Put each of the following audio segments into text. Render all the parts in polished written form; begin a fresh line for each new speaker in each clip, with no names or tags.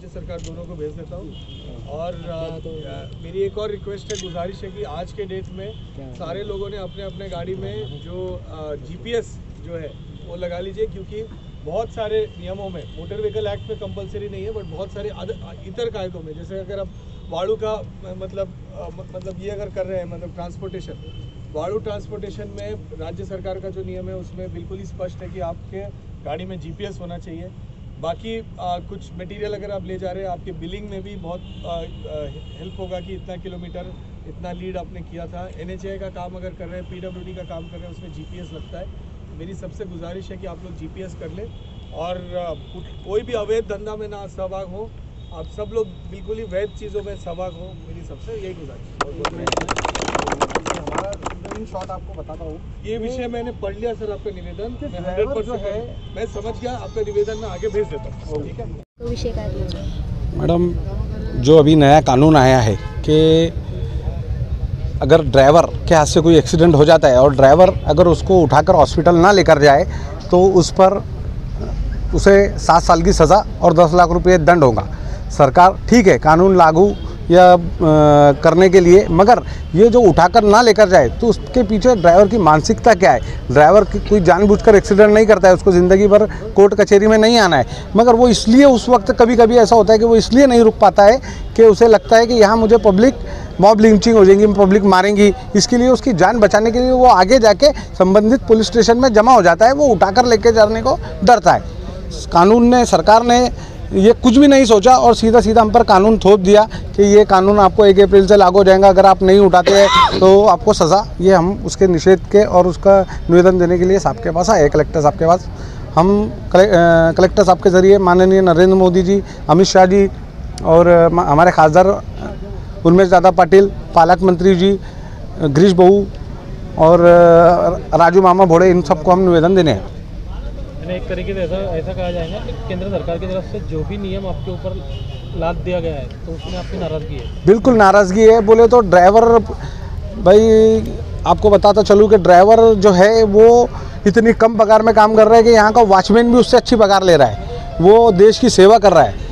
सरकार दोनों को भेज देता हूँ। और मेरी एक और रिक्वेस्ट है, गुजारिश है कि आज के डेट में सारे लोगों ने अपने अपने गाड़ी में जो GPS जो है वो लगा लीजिए, क्योंकि बहुत सारे नियमों में, मोटर व्हीकल एक्ट में कंपलसरी नहीं है, बट बहुत सारे इतर कायदों में, जैसे अगर आप वाड़ू का मतलब ये अगर कर रहे हैं, मतलब ट्रांसपोर्टेशन, वाड़ू ट्रांसपोर्टेशन में राज्य सरकार का जो नियम है उसमें बिल्कुल ही स्पष्ट है कि आपके गाड़ी में GPS होना चाहिए। बाकी कुछ मटेरियल अगर आप ले जा रहे हैं, आपके बिलिंग में भी बहुत हेल्प होगा कि इतना किलोमीटर इतना लीड आपने किया था। NHAI का काम अगर कर रहे हैं, PWD का काम कर रहे हैं, उसमें GPS लगता है। मेरी सबसे गुजारिश है कि आप लोग GPS कर लें और कोई भी अवैध धंधा में ना सहभाग हो, आप सब लोग बिल्कुल ही वैध चीज़ों में सहभाग हो, मेरी सबसे यही गुजारिश। हमारा शॉट आपको बताता हूँ, ये विषय मैंने पढ़ लिया सर, आपका निवेदन मैं 100% मैं समझ गया, आपका निवेदन मैं आगे भेज देता हूँ, ठीक है।
तो विषय क्या है
मैडम, जो अभी नया कानून आया है कि अगर ड्राइवर के हाथ से कोई एक्सीडेंट हो जाता है और ड्राइवर अगर उसको उठाकर हॉस्पिटल ना लेकर जाए तो उस पर उसे 7 साल की सज़ा और 10 लाख रुपये दंड होगा। सरकार ठीक है कानून लागू या करने के लिए, मगर ये जो उठाकर ना लेकर जाए तो उसके पीछे ड्राइवर की मानसिकता क्या है। ड्राइवर की कोई जानबूझकर एक्सीडेंट नहीं करता है, उसको ज़िंदगी भर कोर्ट कचहरी में नहीं आना है, मगर वो इसलिए उस वक्त कभी कभी ऐसा होता है कि वो इसलिए नहीं रुक पाता है कि उसे लगता है कि यहाँ मुझे पब्लिक मॉब लिंचिंग हो जाएगी, पब्लिक मारेंगी, इसके लिए उसकी जान बचाने के लिए वो आगे जाके संबंधित पुलिस स्टेशन में जमा हो जाता है, वो उठाकर लेके जाने को डरता है। कानून ने, सरकार ने ये कुछ भी नहीं सोचा और सीधा सीधा हम पर कानून थोप दिया कि ये कानून आपको 1 अप्रैल से लागू हो जाएगा, अगर आप नहीं उठाते हैं तो आपको सज़ा। ये हम उसके निषेध के और उसका निवेदन देने के लिए साहब के पास आए, कलेक्टर साहब के पास। हम कलेक्टर साहब के ज़रिए माननीय नरेंद्र मोदी जी, अमित शाह जी और हमारे खासदार उर्मेश दादा पाटिल, पालक मंत्री जी, गिरीश बहू और राजू मामा भोड़े, इन सबको हम निवेदन देने हैं।
एक तरीके से ऐसा कहा जाएगा कि केंद्र सरकार की तरफ से जो भी नियम आपके ऊपर लाद दिया गया है तो उसमें आपकी नाराज़गी है? बिल्कुल
नाराज़गी है। बोले तो ड्राइवर, भाई आपको बताता चलूँ कि ड्राइवर जो है वो इतनी कम पगार में काम कर रहा है कि यहाँ का वॉचमैन भी उससे अच्छी पगार ले रहा है। वो देश की सेवा कर रहा है।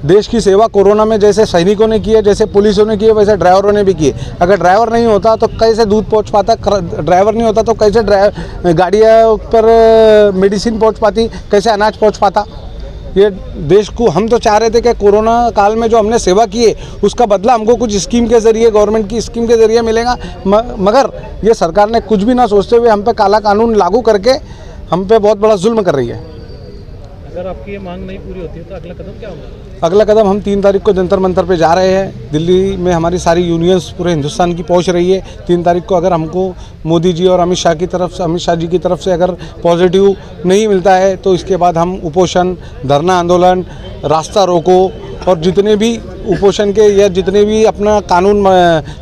देश की सेवा कोरोना में जैसे सैनिकों ने की है, जैसे पुलिसों ने की है, वैसे ड्राइवरों ने भी की है। अगर ड्राइवर नहीं होता तो कैसे दूध पहुंच पाता, ड्राइवर नहीं होता तो कैसे गाड़ियों पर मेडिसिन पहुंच पाती, कैसे अनाज पहुंच पाता। ये देश को हम तो चाह रहे थे कि कोरोना काल में जो हमने सेवा की है उसका बदला हमको कुछ स्कीम के ज़रिए, गवर्नमेंट की स्कीम के ज़रिए मिलेगा, मगर ये सरकार ने कुछ भी ना सोचते हुए हम पे काला कानून लागू करके हम पे बहुत बड़ा जुल्म कर रही है।
अगर आपकी ये मांग नहीं पूरी होती है तो अगला कदम क्या होगा?
अगला कदम हम 3 तारीख को जंतर मंतर पे जा रहे हैं। दिल्ली में हमारी सारी यूनियंस पूरे हिंदुस्तान की पहुंच रही है। 3 तारीख को अगर हमको मोदी जी और अमित शाह जी की तरफ से अगर पॉजिटिव नहीं मिलता है तो इसके बाद हम उपोषण, धरना आंदोलन, रास्ता रोको और जितने भी उपोषण के या जितने भी अपना कानून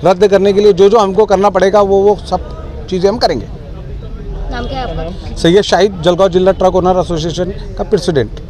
रद्द करने के लिए जो हमको करना पड़ेगा वो सब चीज़ें हम करेंगे।
नाम क्या है आपका?
सैयद शाहिद, जलगांव जिला ट्रक ओनर एसोसिएशन का प्रेसिडेंट।